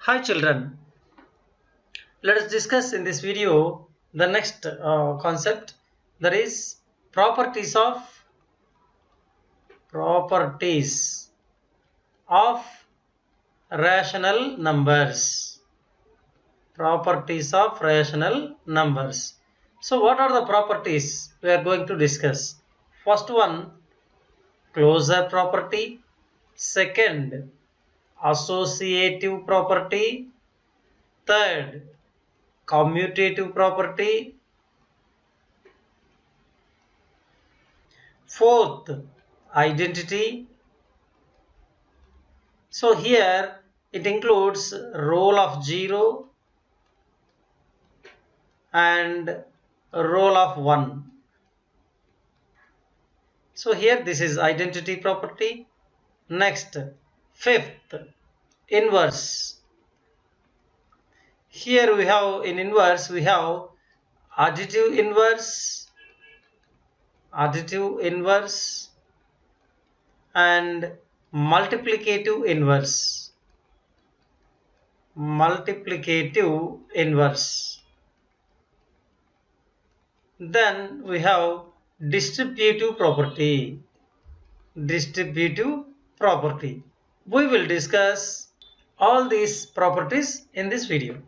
Hi children, let us discuss in this video the next concept, that is properties of rational numbers. Properties of rational numbers. So what are the properties we are going to discuss? First one, closure property. Second, associative property. Third, commutative property. Fourth, identity. So here it includes role of 0 and role of 1. So here this is identity property. Next, fifth, inverse. Here we have in inverse we have additive inverse and multiplicative inverse. Then we have distributive property. We will discuss all these properties in this video.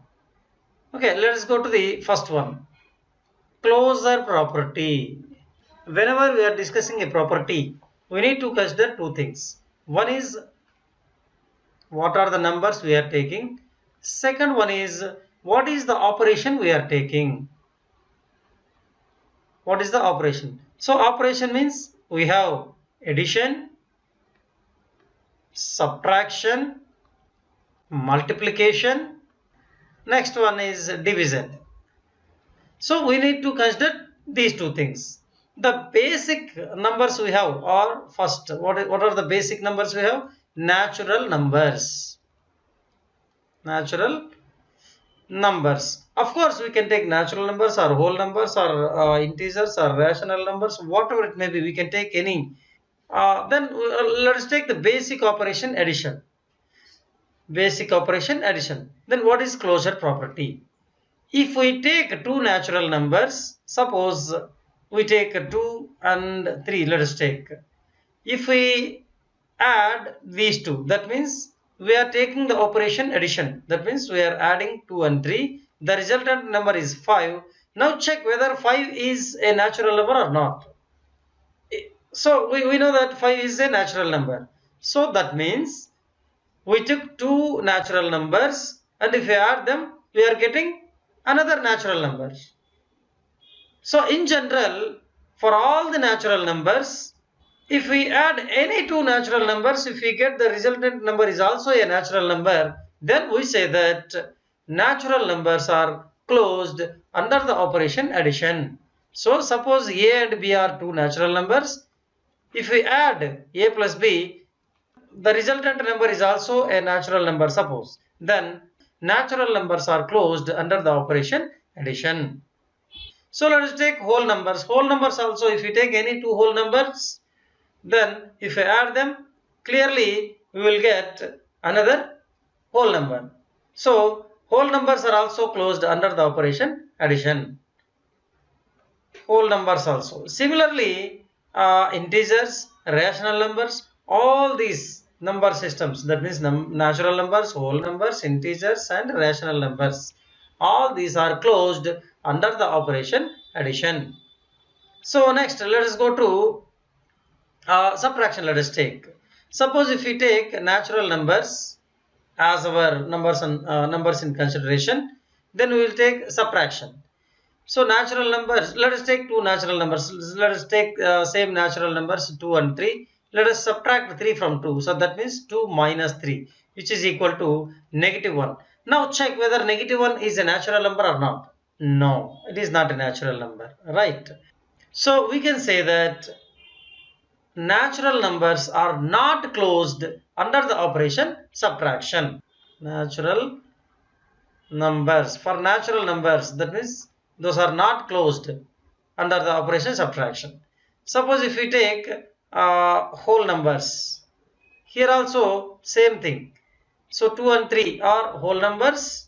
Okay, let us go to the first one, closure property. Whenever we are discussing a property, we need to consider two things. One is what are the numbers we are taking. Second one is what is the operation we are taking. What is the operation? So operation means we have addition, subtraction, multiplication. Next one is division. So we need to consider these two things. The basic numbers we have are, first, what are the basic numbers we have? Natural numbers. Of course, we can take natural numbers or whole numbers or integers or rational numbers, whatever it may be, we can take any. Then let us take the basic operation addition. Then what is closure property? If we take two natural numbers, suppose we take 2 and 3, let us take. If we add these two, that means we are taking the operation addition. That means we are adding 2 and 3. The resultant number is 5. Now check whether 5 is a natural number or not. So we know that 5 is a natural number. So that means we took two natural numbers and if we add them, we are getting another natural number. So in general, for all the natural numbers, if we add any two natural numbers, if we get the resultant number is also a natural number, then we say that natural numbers are closed under the operation addition. So suppose A and B are two natural numbers. If we add A plus B, the resultant number is also a natural number, suppose. Then natural numbers are closed under the operation addition. So let us take whole numbers. Whole numbers also, if we take any two whole numbers, then if we add them, clearly we will get another whole number. So whole numbers are also closed under the operation addition. Whole numbers also. Similarly, integers, rational numbers, all these number systems, that means natural numbers, whole numbers, integers and rational numbers, all these are closed under the operation addition. So next let us go to subtraction. Let us take, suppose if we take natural numbers as our numbers in consideration, then we will take subtraction. So natural numbers, let us take two natural numbers. Let us take same natural numbers 2 and 3. Let us subtract 3 from 2. So that means 2 minus 3, which is equal to -1. Now check whether -1 is a natural number or not. No, it is not a natural number, right? So we can say that natural numbers are not closed under the operation subtraction. Natural numbers, for natural numbers, that means those are not closed under the operation subtraction. Suppose if we take whole numbers, here also same thing. So 2 and 3 are whole numbers,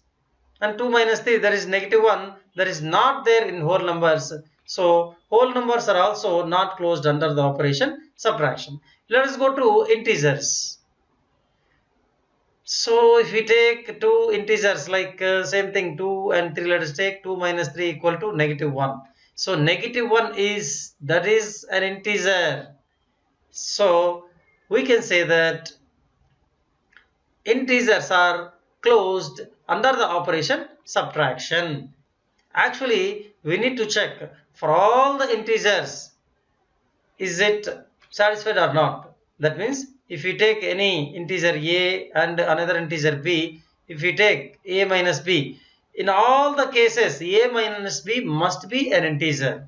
and 2 minus 3, that is -1, that is not there in whole numbers. So whole numbers are also not closed under the operation subtraction. Let us go to integers. So if we take two integers, like same thing, 2 and 3, let us take 2 minus 3 equal to -1. So -1 is, that is an integer. So we can say that integers are closed under the operation subtraction. Actually, we need to check for all the integers, is it satisfied or not. That means if we take any integer a and another integer b, if we take a minus b, in all the cases a minus b must be an integer.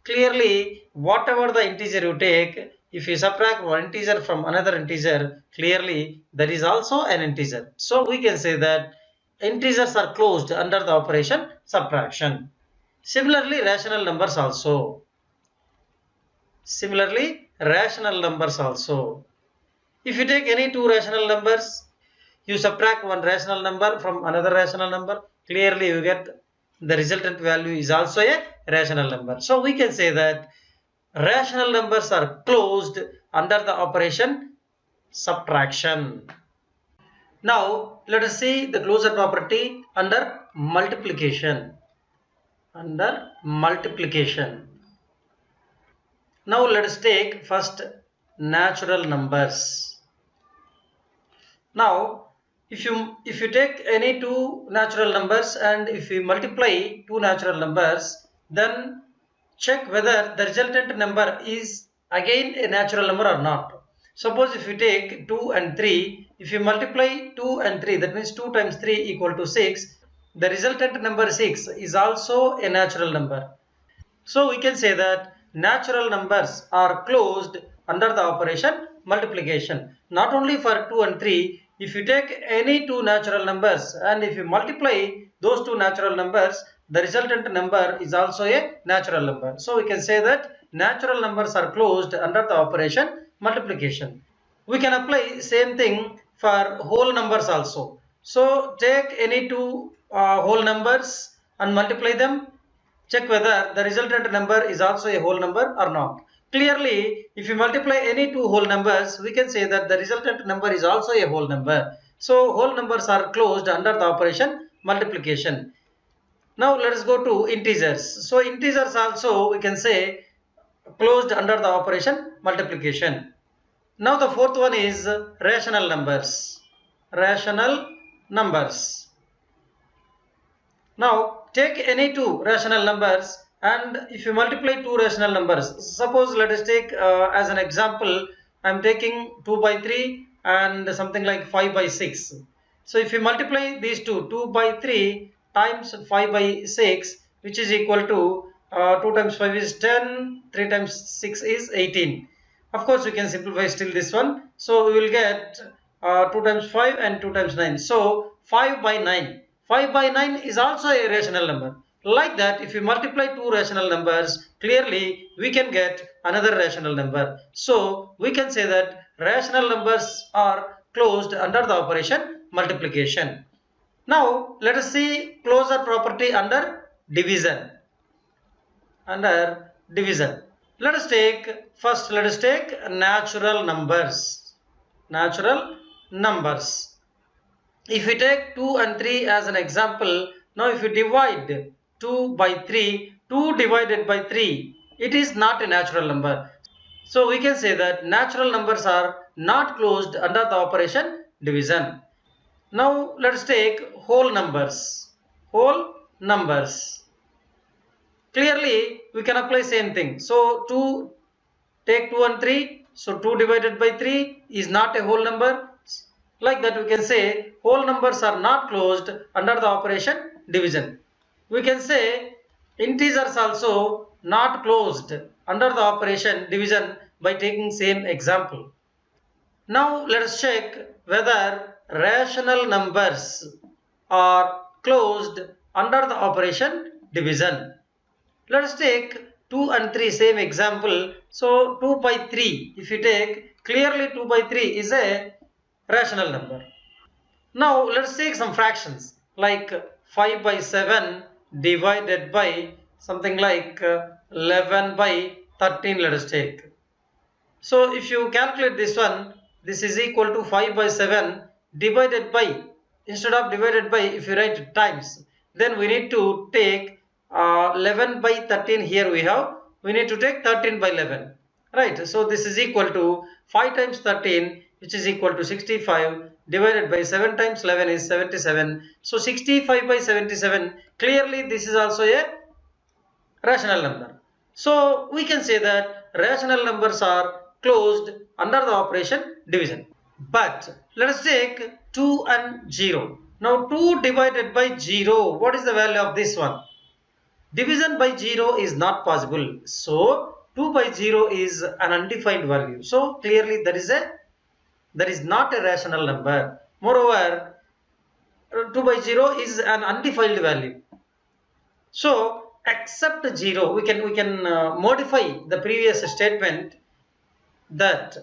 Clearly, whatever the integer you take, if you subtract one integer from another integer, clearly that is also an integer. So we can say that integers are closed under the operation subtraction. Similarly, rational numbers also. If you take any two rational numbers, you subtract one rational number from another rational number, clearly you get the resultant value is also a rational number. So we can say that rational numbers are closed under the operation subtraction. Now let us see the closure property under multiplication. Now let us take first natural numbers. Now if you take any two natural numbers and if you multiply two natural numbers, then check whether the resultant number is again a natural number or not. Suppose if you take 2 and 3, if you multiply 2 and 3, that means 2 times 3 equal to 6. The resultant number 6 is also a natural number. So we can say that natural numbers are closed under the operation multiplication. Not only for 2 and 3, if you take any two natural numbers and if you multiply those two natural numbers, the resultant number is also a natural number. So we can say that natural numbers are closed under the operation multiplication. We can apply same thing for whole numbers also. So take any two whole numbers and multiply them. Check whether the resultant number is also a whole number or not. Clearly, if you multiply any two whole numbers, we can say that the resultant number is also a whole number. So whole numbers are closed under the operation multiplication. Now let us go to integers. So integers also we can say closed under the operation multiplication. Now the fourth one is rational numbers. Now take any two rational numbers and if you multiply two rational numbers, suppose let us take as an example, I am taking 2 by 3 and something like 5 by 6. So if you multiply these two, 2 by 3 times 5 by 6, which is equal to 2 times 5 is 10, 3 times 6 is 18. Of course we can simplify still this one. So we will get 2 times 5 and 2 times 9. So 5 by 9. 5 by 9 is also a rational number. Like that, if you multiply two rational numbers, clearly we can get another rational number. So we can say that rational numbers are closed under the operation multiplication. Now let us see closure property under division. Let us take natural numbers. If we take 2 and 3 as an example, now if you divide 2 by 3, 2 divided by 3, it is not a natural number. So we can say that natural numbers are not closed under the operation division. Now let us take whole numbers. Clearly we can apply same thing. So take 2 and 3. So 2 divided by 3 is not a whole number. Like that we can say whole numbers are not closed under the operation division. We can say integers also not closed under the operation division by taking same example. Now let us check whether rational numbers are closed under the operation division. Let us take 2 and 3 same example. So 2 by 3, if you take, clearly 2 by 3 is a rational number. Now let's take some fractions like 5 by 7 divided by something like 11 by 13, let us take. So if you calculate this one, this is equal to 5 by 7 divided by, instead of divided by, if you write times, then we need to take 11 by 13 here we need to take 13 by 11. Right, so this is equal to 5 times 13, which is equal to 65, divided by 7 times 11 is 77. So 65 by 77, clearly this is also a rational number. So we can say that rational numbers are closed under the operation division. But let us take 2 and 0. Now 2 divided by 0, what is the value of this one? Division by 0 is not possible. So 2 by 0 is an undefined value. So clearly that is not a rational number. Moreover, 2 by 0 is an undefined value. So except 0, we can modify the previous statement that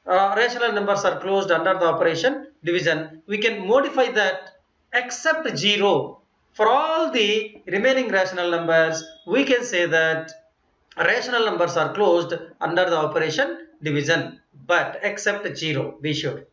rational numbers are closed under the operation division. We can modify that except 0. For all the remaining rational numbers, we can say that rational numbers are closed under the operation division, but except 0, be sure.